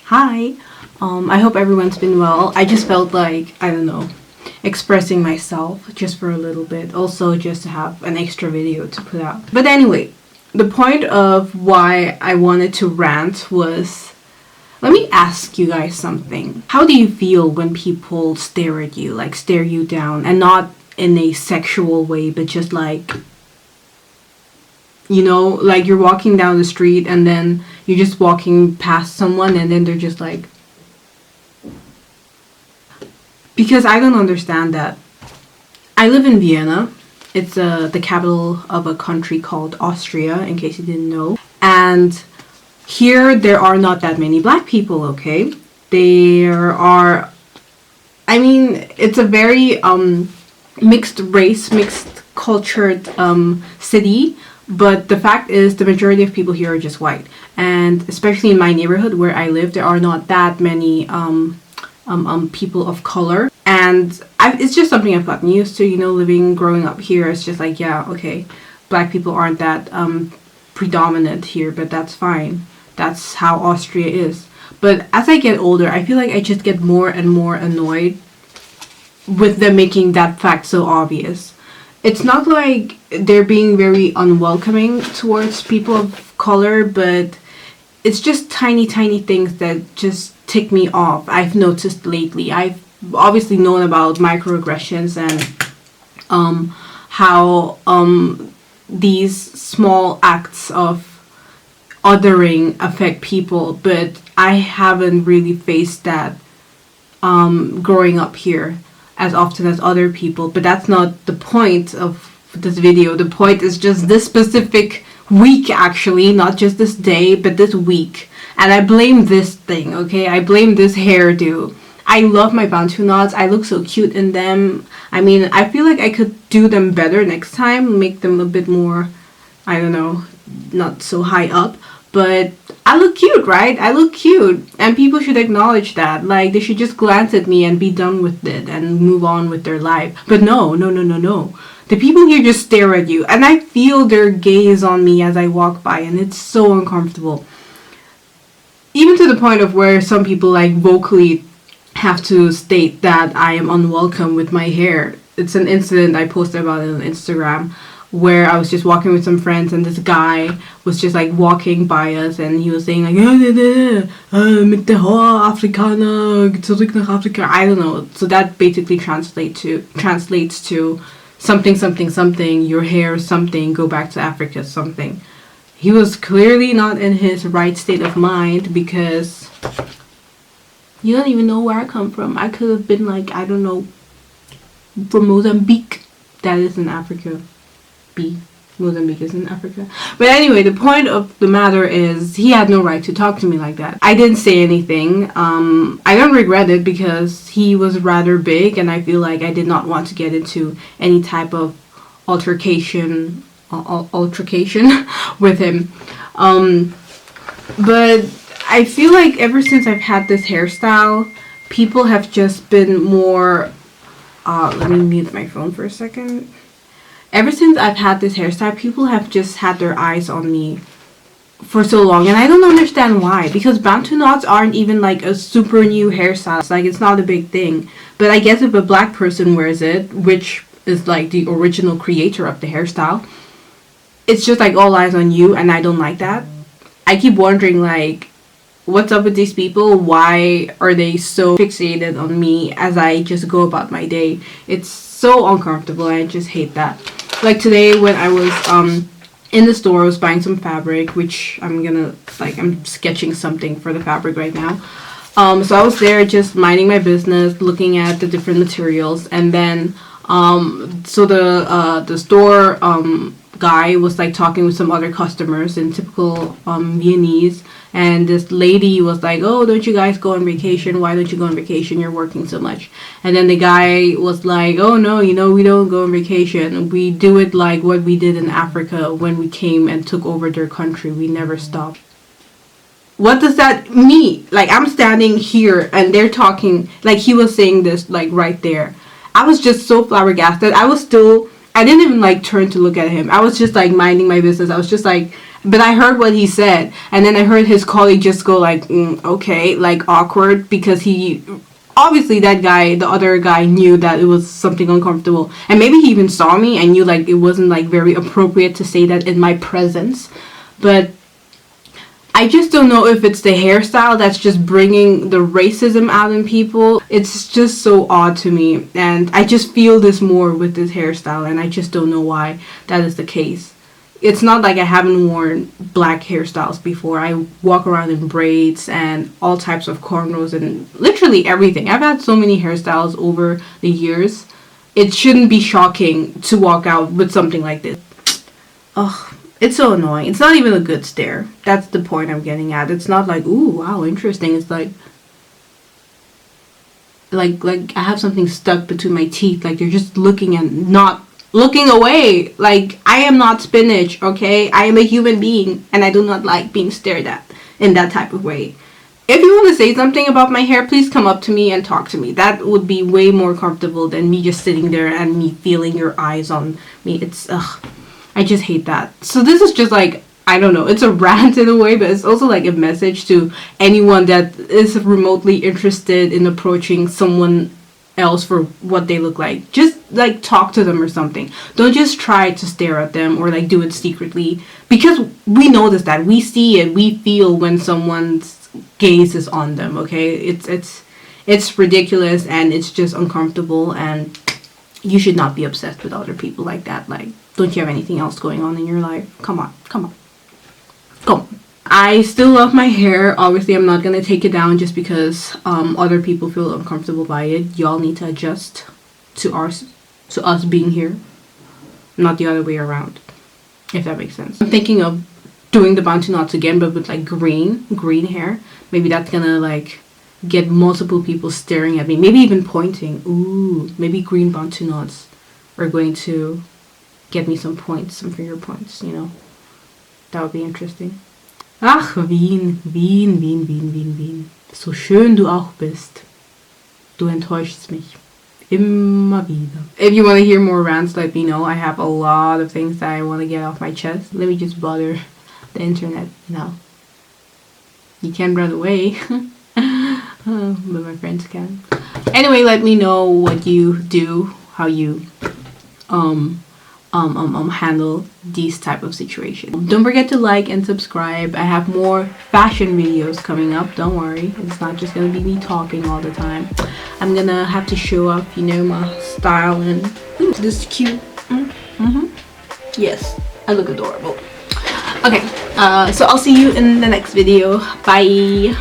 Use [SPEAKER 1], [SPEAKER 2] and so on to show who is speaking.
[SPEAKER 1] Hi. I hope everyone's been well. I just felt like, I don't know, expressing myself just for a little bit. Also, just to have an extra video to put out. But anyway, the point of why I wanted to rant was, let me ask you guys something. How do you feel when people stare at you, like stare you down, and not in a sexual way, but just like, you know, like you're walking down the street and then you're just walking past someone and then they're just like, because I don't understand that. I live in Vienna. It's the capital of a country called Austria, in case you didn't know. And here there are not that many black people, okay? There are, I mean, it's a very mixed race, mixed cultured city. But the fact is, the majority of people here are just white, and especially in my neighborhood where I live, there are not that many people of color, and it's just something I've gotten used to. You know, growing up here, it's just like, yeah, okay, black people aren't that predominant here, but that's fine. That's how Austria is. But as I get older, I feel like I just get more and more annoyed with them making that fact so obvious. It's not like they're being very unwelcoming towards people of color, but it's just tiny things that just tick me off. I've noticed lately. I've obviously known about microaggressions and how these small acts of othering affect people, but I haven't really faced that growing up here as often as other people. But that's not the point of this video. The point is just this specific week, actually, not just this day, but this week. And I blame this thing, okay? I blame this hairdo. I love my bantu knots. I look so cute in them. I mean, I feel like I could do them better next time, make them a bit more, I don't know, not so high up. But I look cute, right? I look cute. And people should acknowledge that. Like, they should just glance at me and be done with it and move on with their life. But no. The people here just stare at you. And I feel their gaze on me as I walk by. And it's so uncomfortable. Even to the point of where some people, like, vocally have to state that I am unwelcome with my hair. It's an incident I posted about it on Instagram, where I was just walking with some friends and this guy was just like walking by us and he was saying like mit der Haar Afrikaner zurück nach Afrika. I don't know. So that basically translates to something, your hair something, go back to Africa something. He was clearly not in his right state of mind, because you don't even know where I come from. I could have been like, I don't know, from Mozambique. That is in Africa. Mozambique is in Africa. But anyway, the point of the matter is, he had no right to talk to me like that. I didn't say anything. I don't regret it, because he was rather big and I feel like I did not want to get into any type of altercation with him. But I feel like ever since I've had this hairstyle, people have just been more let me mute my phone for a second. Ever since I've had this hairstyle, people have just had their eyes on me for so long, and I don't understand why, because bantu knots aren't even like a super new hairstyle. It's like, it's not a big thing. But I guess if a black person wears it, which is like the original creator of the hairstyle, it's just like all eyes on you, and I don't like that. I keep wondering, like, what's up with these people? Why are they so fixated on me as I just go about my day? It's so uncomfortable. I just hate that. Like today when I was in the store, I was buying some fabric, which I'm sketching something for the fabric right now. So I was there just minding my business, looking at the different materials, and then so the store guy was like talking with some other customers in typical Viennese, and this lady was like, oh, don't you guys go on vacation? Why don't you go on vacation? You're working so much. And then the guy was like, oh no, we don't go on vacation. We do it like what we did in Africa when we came and took over their country. We never stopped. What does that mean? Like, I'm standing here and they're talking, like he was saying this like right there. I was just so flabbergasted. I was still I didn't even like turn to look at him. I was just like minding my business. I was just like, but I heard what he said, and then I heard his colleague just go like, okay, like awkward, because he obviously, that guy, the other guy, knew that it was something uncomfortable, and maybe he even saw me and knew like it wasn't like very appropriate to say that in my presence. But I just don't know if it's the hairstyle that's just bringing the racism out in people. It's just so odd to me, and I just feel this more with this hairstyle, and I just don't know why that is the case. It's not like I haven't worn black hairstyles before. I walk around in braids and all types of cornrows and literally everything. I've had so many hairstyles over the years. It shouldn't be shocking to walk out with something like this. Ugh, it's so annoying. It's not even a good stare. That's the point I'm getting at. It's not like, ooh, wow, interesting. It's like I have something stuck between my teeth. Like they're just looking and not looking away. Like, I am not spinach, okay? I am a human being, and I do not like being stared at in that type of way. If you want to say something about my hair, please come up to me and talk to me. That would be way more comfortable than me just sitting there and me feeling your eyes on me. It's, I just hate that. So this is just like, I don't know, it's a rant in a way, but it's also like a message to anyone that is remotely interested in approaching someone else for what they look like. Just like talk to them or something. Don't just try to stare at them or like do it secretly, because we notice that, we see it, we feel when someone's gaze is on them. Okay, it's ridiculous and it's just uncomfortable, and you should not be obsessed with other people like that. Like, don't you have anything else going on in your life? Come on, come on, go. I still love my hair. Obviously, I'm not going to take it down just because other people feel uncomfortable by it. Y'all need to adjust to us being here, not the other way around, if that makes sense. I'm thinking of doing the bantu knots again, but with like green hair. Maybe that's going to like get multiple people staring at me, maybe even pointing. Ooh, maybe green bantu knots are going to get me some points, some finger points, you know. That would be interesting. Ach, Wien, Wien, Wien, Wien, Wien, Wien. So schön du auch bist. Du enttäuschst mich. Immer wieder. If you want to hear more rants, let me know. I have a lot of things that I want to get off my chest. Let me just bother the internet now. You can't run away. But my friends can. Anyway, let me know what you do, how you handle these type of situations. Don't forget to like and subscribe. I have more fashion videos coming up. Don't worry, it's not just gonna be me talking all the time. I'm gonna have to show off, you know, my style, and this is cute. Yes, I look adorable. Okay, so I'll see you in the next video. Bye.